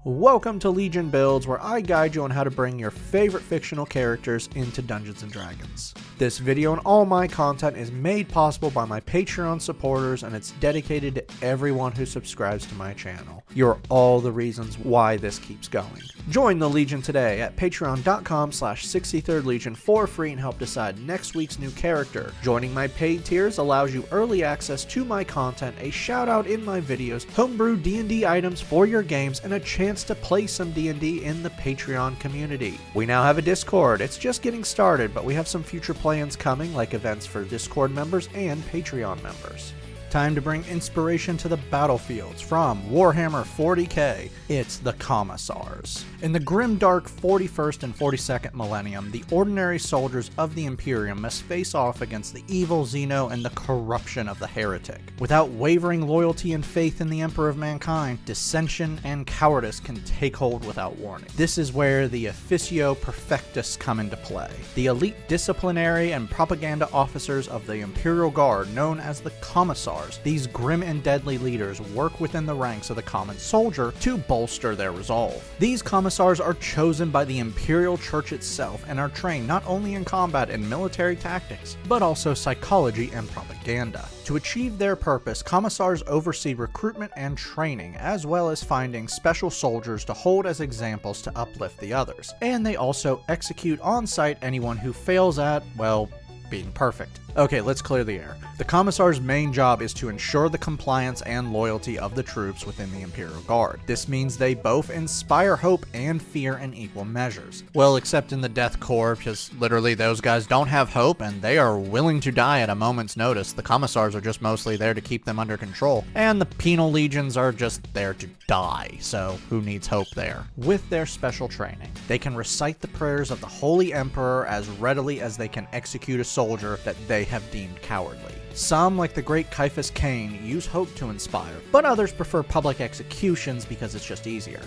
Welcome to Legion Builds, where I guide you on how to bring your favorite fictional characters into Dungeons & Dragons. This video and all my content is made possible by my Patreon supporters, and it's dedicated to everyone who subscribes to my channel. You're all the reasons why this keeps going. Join the Legion today at patreon.com/63rdlegion for free and help decide next week's new character. Joining my paid tiers allows you early access to my content, a shout out in my videos, homebrew D&D items for your games, and a chance to play some D&D in the Patreon community. We now have a Discord. It's just getting started, but we have some future plans coming, like events for Discord members and Patreon members. Time to bring inspiration to the battlefields from Warhammer 40k. It's the Commissars. In the grimdark 41st and 42nd millennium, the ordinary soldiers of the Imperium must face off against the evil Xeno and the corruption of the heretic. Without wavering loyalty and faith in the Emperor of Mankind, dissension and cowardice can take hold without warning. This is where the Officio Perfectus come into play. The elite disciplinary and propaganda officers of the Imperial Guard, known as the Commissars. These grim and deadly leaders work within the ranks of the common soldier to bolster their resolve. These commissars are chosen by the Imperial Church itself and are trained not only in combat and military tactics, but also psychology and propaganda. To achieve their purpose, commissars oversee recruitment and training, as well as finding special soldiers to hold as examples to uplift the others. And they also execute on sight anyone who fails at, well, being perfect. Okay, let's clear the air. The Commissar's main job is to ensure the compliance and loyalty of the troops within the Imperial Guard. This means they both inspire hope and fear in equal measures. Well, except in the Death Corps, because literally those guys don't have hope and they are willing to die at a moment's notice. The Commissars are just mostly there to keep them under control, and the Penal Legions are just there to die, so who needs hope there? With their special training, they can recite the prayers of the Holy Emperor as readily as they can execute a soldier that they have deemed cowardly. Some, like the great Caiaphas Cain, use hope to inspire, but others prefer public executions because it's just easier.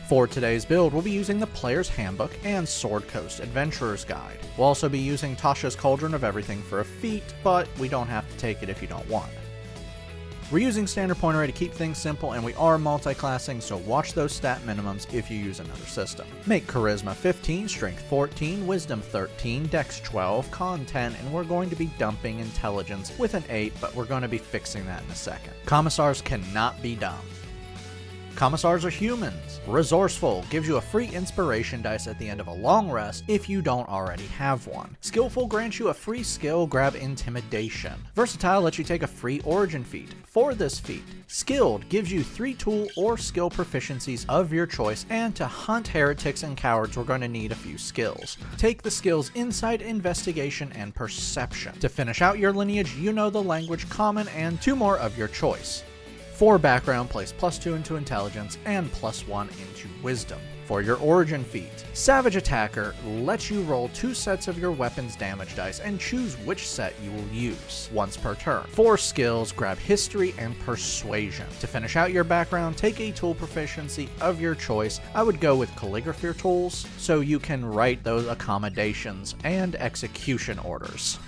For today's build, we'll be using the Player's Handbook and Sword Coast Adventurer's Guide. We'll also be using Tasha's Cauldron of Everything for a feat, but we don't have to take it if you don't want. We're using standard point array to keep things simple, and we are multi-classing, so watch those stat minimums if you use another system. Make Charisma 15, Strength 14, Wisdom 13, Dex 12, Con 10, and we're going to be dumping Intelligence with an 8, but we're going to be fixing that in a second. Commissars cannot be dumb. Commissars are humans. Resourceful gives you a free inspiration dice at the end of a long rest if you don't already have one. Skillful grants you a free skill, grab Intimidation. Versatile lets you take a free origin feat for this feat. Skilled gives you 3 tool or skill proficiencies of your choice, and to hunt heretics and cowards we're going to need a few skills. Take the skills Insight, Investigation, and Perception. To finish out your lineage, you know the language Common and 2 more of your choice. For background, place +2 into Intelligence and +1 into Wisdom. For your origin feat, Savage Attacker lets you roll 2 sets of your weapon's damage dice and choose which set you will use, once per turn. For skills, grab History and Persuasion. To finish out your background, take a tool proficiency of your choice. I would go with Calligraphy tools, so you can write those accommodations and execution orders.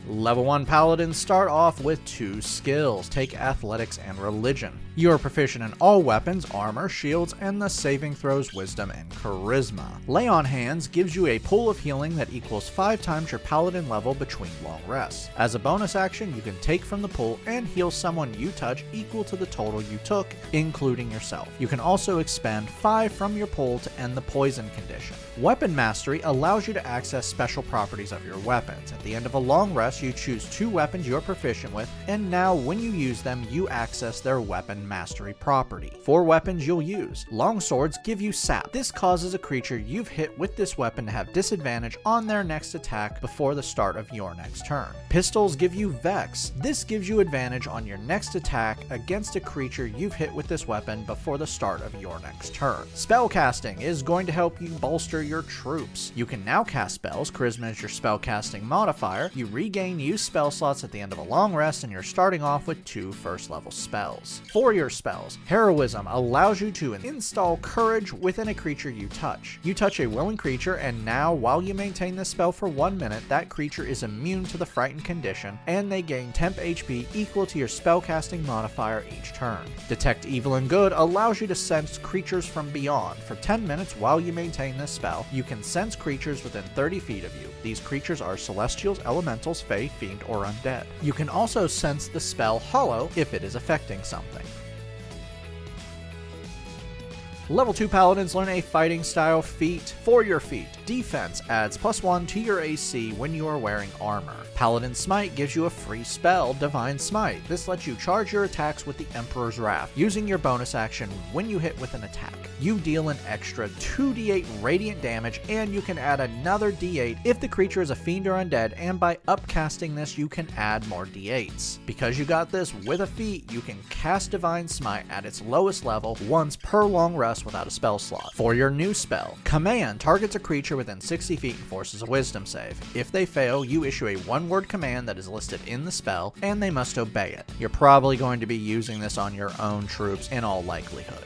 Level 1 Paladins start off with 2 skills. Take Athletics and Religion. You are proficient in all weapons, armor, shields, and the saving throws Wisdom and Charisma. Lay on Hands gives you a pool of healing that equals 5 times your Paladin level between long rests. As a bonus action, you can take from the pool and heal someone you touch equal to the total you took, including yourself. You can also expend 5 from your pool to end the poison condition. Weapon Mastery allows you to access special properties of your weapons. At the end of a long rest, you choose 2 weapons you're proficient with, and now when you use them, you access their Weapon Mastery property. 4 weapons you'll use. Long swords give you sap. This causes a creature you've hit with this weapon to have disadvantage on their next attack before the start of your next turn. Pistols give you Vex. This gives you advantage on your next attack against a creature you've hit with this weapon before the start of your next turn. Spellcasting is going to help you bolster your troops. You can now cast spells. Charisma is your spellcasting modifier. You regain used spell slots at the end of a long rest, and you're starting off with 2 first level spells. For Warrior spells. Heroism allows you to install courage within a creature you touch. You touch a willing creature, and now while you maintain this spell for 1 minute, that creature is immune to the frightened condition, and they gain temp HP equal to your spellcasting modifier each turn. Detect Evil and Good allows you to sense creatures from beyond. For 10 minutes while you maintain this spell, you can sense creatures within 30 feet of you. These creatures are celestials, elementals, fae, fiend, or undead. You can also sense the spell Hollow if it is affecting something. Level 2 Paladins learn a fighting style feat. For your feat, Defense adds +1 to your AC when you are wearing armor. Paladin Smite gives you a free spell, Divine Smite. This lets you charge your attacks with the Emperor's Wrath, using your bonus action when you hit with an attack. You deal an extra 2d8 radiant damage, and you can add another d8 if the creature is a fiend or undead, and by upcasting this you can add more d8s. Because you got this with a feat, you can cast Divine Smite at its lowest level once per long rest without a spell slot. For your new spell, Command targets a creature within 60 feet and forces a wisdom save. If they fail, you issue a one-word command that is listed in the spell, and they must obey it. You're probably going to be using this on your own troops in all likelihood.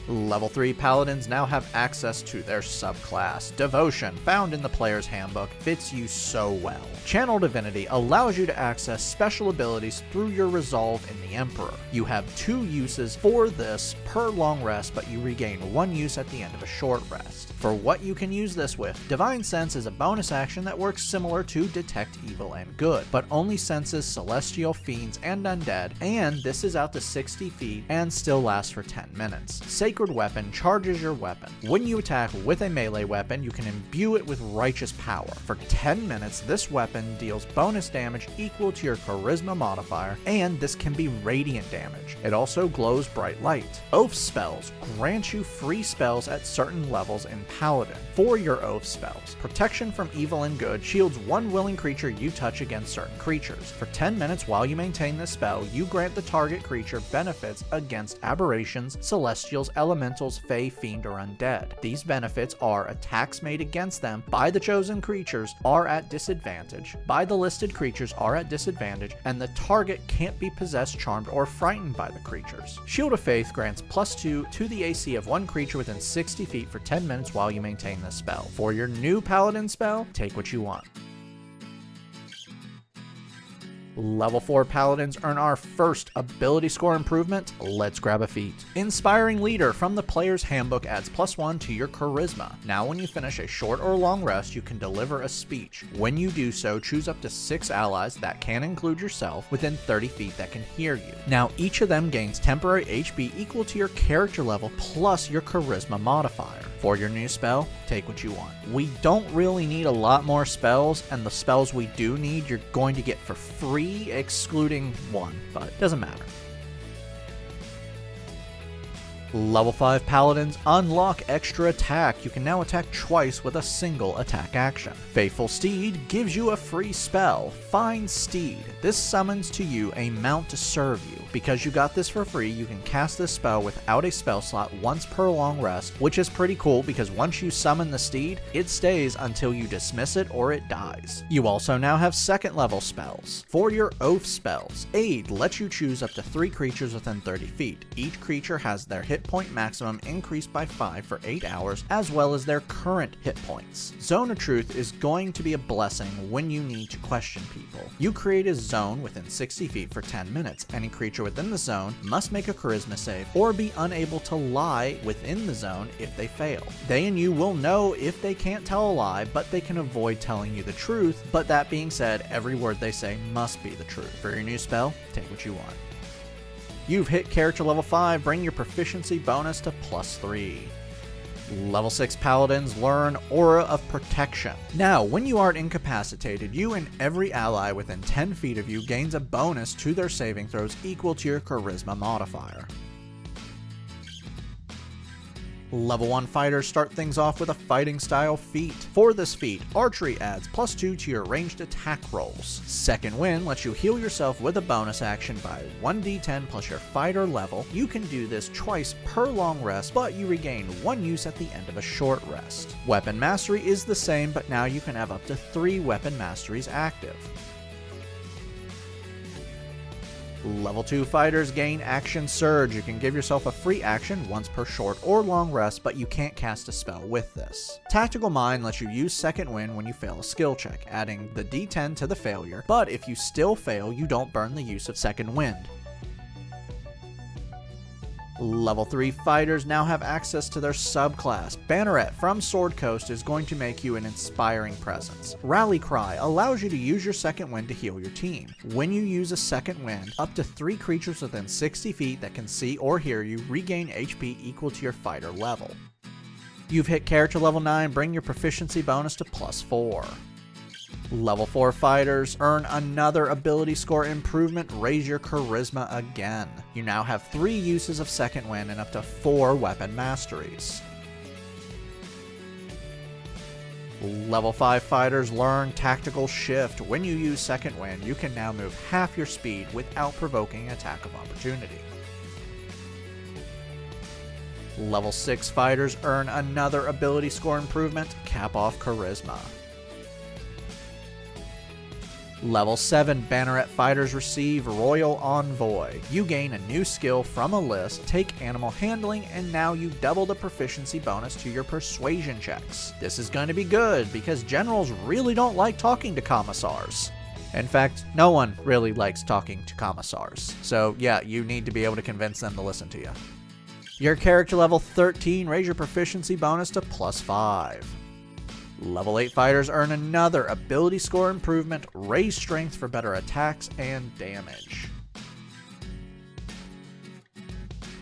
Level 3 Paladins now have access to their subclass. Devotion, found in the player's handbook, fits you so well. Channel Divinity allows you to access special abilities through your resolve in the Emperor. You have 2 uses for this per long rest, but you regain 1 use at the end of a short rest. For what you can use this with, Divine Sense is a bonus action that works similar to Detect Evil and Good, but only senses celestial, fiends, and undead, and this is out to 60 feet and still lasts for 10 minutes. Sacred Weapon charges your weapon. When you attack with a melee weapon, you can imbue it with righteous power. For 10 minutes, this weapon deals bonus damage equal to your charisma modifier, and this can be radiant damage. It also glows bright light. Oath spells grant you free spells at certain levels in Paladin. For your Oath spells, Protection from Evil and Good shields one willing creature you touch against certain creatures. For 10 minutes while you maintain this spell, you grant the target creature benefits against aberrations, celestials, elementals, fae, fiend, or undead. These benefits are attacks made against them by the chosen creatures are at disadvantage, by the listed creatures are at disadvantage, and the target can't be possessed, charmed, or frightened by the creatures. Shield of Faith grants +2 to the AC of one creature within 60 feet for 10 minutes while you maintain this spell. For your new Paladin spell, take what you want. Level 4 Paladins earn our first ability score improvement. Let's grab a feat. Inspiring Leader from the player's handbook adds +1 to your charisma. Now when you finish a short or long rest, you can deliver a speech. When you do so, choose up to 6 allies, that can include yourself, within 30 feet that can hear you. Now each of them gains temporary HP equal to your character level plus your charisma modifier. For your new spell, take what you want. We don't really need a lot more spells, and the spells we do need you're going to get for free, excluding one, but doesn't matter. Level 5 Paladins unlock extra attack. You can now attack twice with a single attack action. Faithful Steed gives you a free spell, Find Steed. This summons to you a mount to serve you. Because you got this for free, you can cast this spell without a spell slot once per long rest, which is pretty cool because once you summon the steed, it stays until you dismiss it or it dies. You also now have second level spells. For your Oath spells, Aid lets you choose up to 3 creatures within 30 feet. Each creature has their hit point maximum increased by 5 for 8 hours, as well as their current hit points. Zone of Truth is going to be a blessing when you need to question people. You create a zone within 60 feet for 10 minutes. Any creature within the zone must make a charisma save or be unable to lie within the zone if they fail. They and you will know if they can't tell a lie, but they can avoid telling you the truth. But that being said, every word they say must be the truth. For your new spell, take what you want. You've hit character level 5, bring your proficiency bonus to +3. Level 6 Paladins learn Aura of Protection. Now, when you are incapacitated, you and every ally within 10 feet of you gains a bonus to their saving throws equal to your charisma modifier. Level 1 Fighters start things off with a fighting style feat. For this feat, Archery adds +2 to your ranged attack rolls. Second Wind lets you heal yourself with a bonus action by 1d10 plus your fighter level. You can do this twice per long rest, but you regain 1 use at the end of a short rest. Weapon Mastery is the same, but now you can have up to 3 weapon masteries active. Level 2 fighters gain Action Surge. You can give yourself a free action once per short or long rest, but you can't cast a spell with this. Tactical Mind lets you use Second Wind when you fail a skill check, adding the D10 to the failure, but if you still fail, you don't burn the use of Second Wind. Level 3 fighters now have access to their subclass. Banneret from Sword Coast is going to make you an inspiring presence. Rally Cry allows you to use your second wind to heal your team. When you use a second wind, up to 3 creatures within 60 feet that can see or hear you regain HP equal to your fighter level. You've hit character level 9, bring your proficiency bonus to +4. Level 4 fighters earn another ability score improvement, raise your charisma again. You now have 3 uses of second wind and up to 4 weapon masteries. Level 5 fighters learn Tactical Shift. When you use second wind, you can now move half your speed without provoking attack of opportunity. Level 6 fighters earn another ability score improvement, Cap Off Charisma. Level 7 Banneret fighters receive Royal Envoy. You gain a new skill from a list, take Animal Handling, and now you double the proficiency bonus to your persuasion checks. This is going to be good because generals really don't like talking to Commissars. In fact, no one really likes talking to Commissars. So yeah, you need to be able to convince them to listen to you. Your character level 13, raise your proficiency bonus to +5. Level 8 fighters earn another ability score improvement, raise strength for better attacks and damage.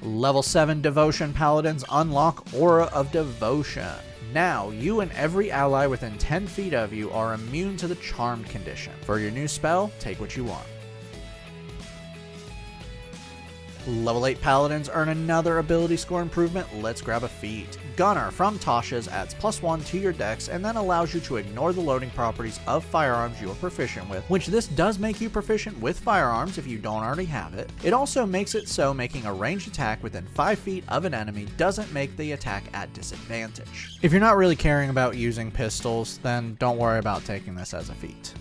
Level 7 Devotion Paladins unlock Aura of Devotion. Now, you and every ally within 10 feet of you are immune to the Charmed condition. For your new spell, take what you want. Level 8 Paladins earn another ability score improvement, let's grab a feat. Gunner from Tasha's adds +1 to your dex and then allows you to ignore the loading properties of firearms you are proficient with, which this does make you proficient with firearms if you don't already have it. It also makes it so making a ranged attack within 5 feet of an enemy doesn't make the attack at disadvantage. If you're not really caring about using pistols, then don't worry about taking this as a feat.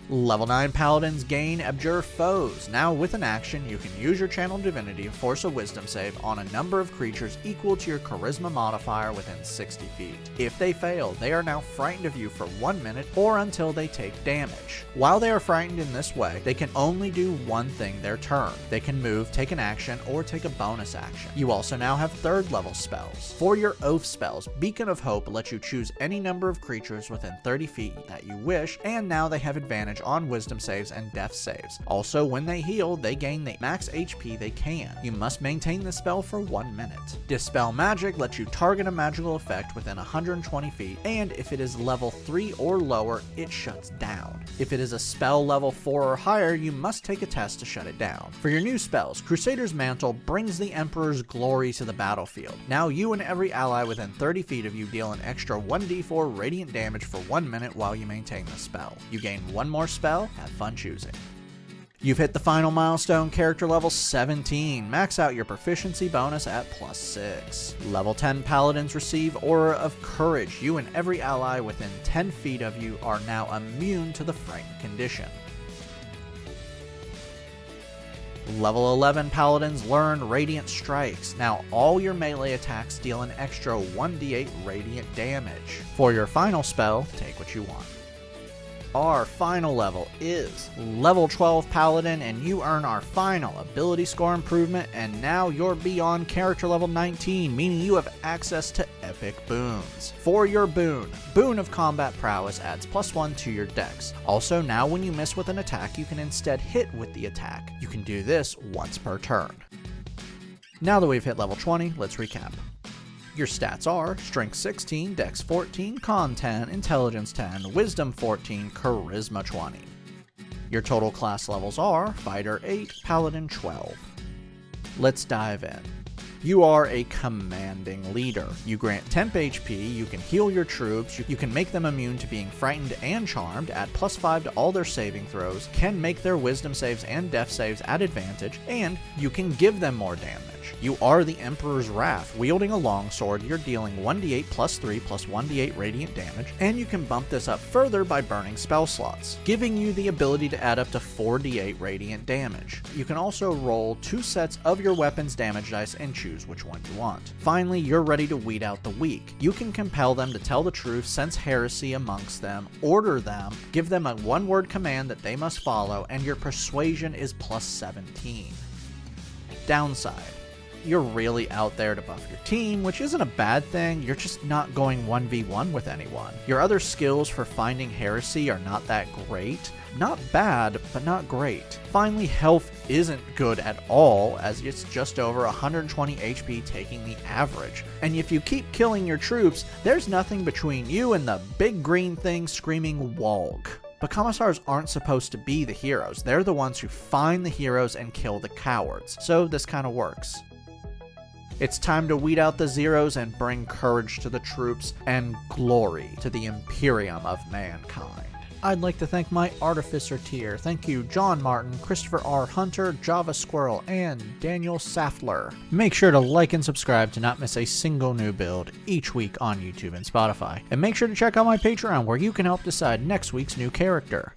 Level 9 Paladins gain Abjure Foes. Now with an action, you can use your Channel Divinity and force a Wisdom save on a number of creatures equal to your Charisma modifier within 60 feet. If they fail, they are now frightened of you for 1 minute or until they take damage. While they are frightened in this way, they can only do one thing their turn. They can move, take an action, or take a bonus action. You also now have 3rd level spells. For your Oath spells, Beacon of Hope lets you choose any number of creatures within 30 feet that you wish, and now they have advantage on wisdom saves and death saves. Also, when they heal, they gain the max HP they can. You must maintain the spell for 1 minute. Dispel Magic lets you target a magical effect within 120 feet, and if it is level 3 or lower, it shuts down. If it is a spell level 4 or higher, you must take a test to shut it down. For your new spells, Crusader's Mantle brings the Emperor's Glory to the battlefield. Now you and every ally within 30 feet of you deal an extra 1d4 radiant damage for 1 minute while you maintain the spell. You gain 1 more spell. Have fun choosing. You've hit the final milestone, character level 17. Max out your proficiency bonus at +6. Level 10 Paladins receive Aura of Courage. You and every ally within 10 feet of you are now immune to the Frightened condition. Level 11 Paladins learn Radiant Strikes. Now all your melee attacks deal an extra 1d8 radiant damage. For your final spell, take what you want. Our final level is level 12 Paladin, and you earn our final ability score improvement, and now you're beyond character level 19, meaning you have access to epic boons. For your boon, Boon of Combat Prowess adds +1 to your dex. Also, now when you miss with an attack, you can instead hit with the attack. You can do this once per turn. Now that we've hit level 20, let's recap. Your stats are Strength 16, Dex 14, Con 10, Intelligence 10, Wisdom 14, Charisma 20. Your total class levels are Fighter 8, Paladin 12. Let's dive in. You are a commanding leader. You grant temp HP, you can heal your troops, you can make them immune to being frightened and charmed, add +5 to all their saving throws, can make their wisdom saves and death saves at advantage, and you can give them more damage. You are the Emperor's Wrath. Wielding a longsword, you're dealing 1d8 +3 + 1d8 radiant damage, and you can bump this up further by burning spell slots, giving you the ability to add up to 4d8 radiant damage. You can also roll 2 sets of your weapon's damage dice and choose which one you want. Finally, you're ready to weed out the weak. You can compel them to tell the truth, sense heresy amongst them, order them, give them a one-word command that they must follow, and your persuasion is +17. Downside: you're really out there to buff your team, which isn't a bad thing, you're just not going 1v1 with anyone. Your other skills for finding heresy are not that great. Not bad, but not great. Finally, health isn't good at all, as it's just over 120 HP taking the average. And if you keep killing your troops, there's nothing between you and the big green thing screaming Walg. But Commissars aren't supposed to be the heroes, they're the ones who find the heroes and kill the cowards, so this kinda works. It's time to weed out the zeros and bring courage to the troops and glory to the Imperium of mankind. I'd like to thank my Artificer tier. Thank you John Martin, Christopher R. Hunter, Java Squirrel, and Daniel Saftler. Make sure to like and subscribe to not miss a single new build each week on YouTube and Spotify. And make sure to check out my Patreon where you can help decide next week's new character.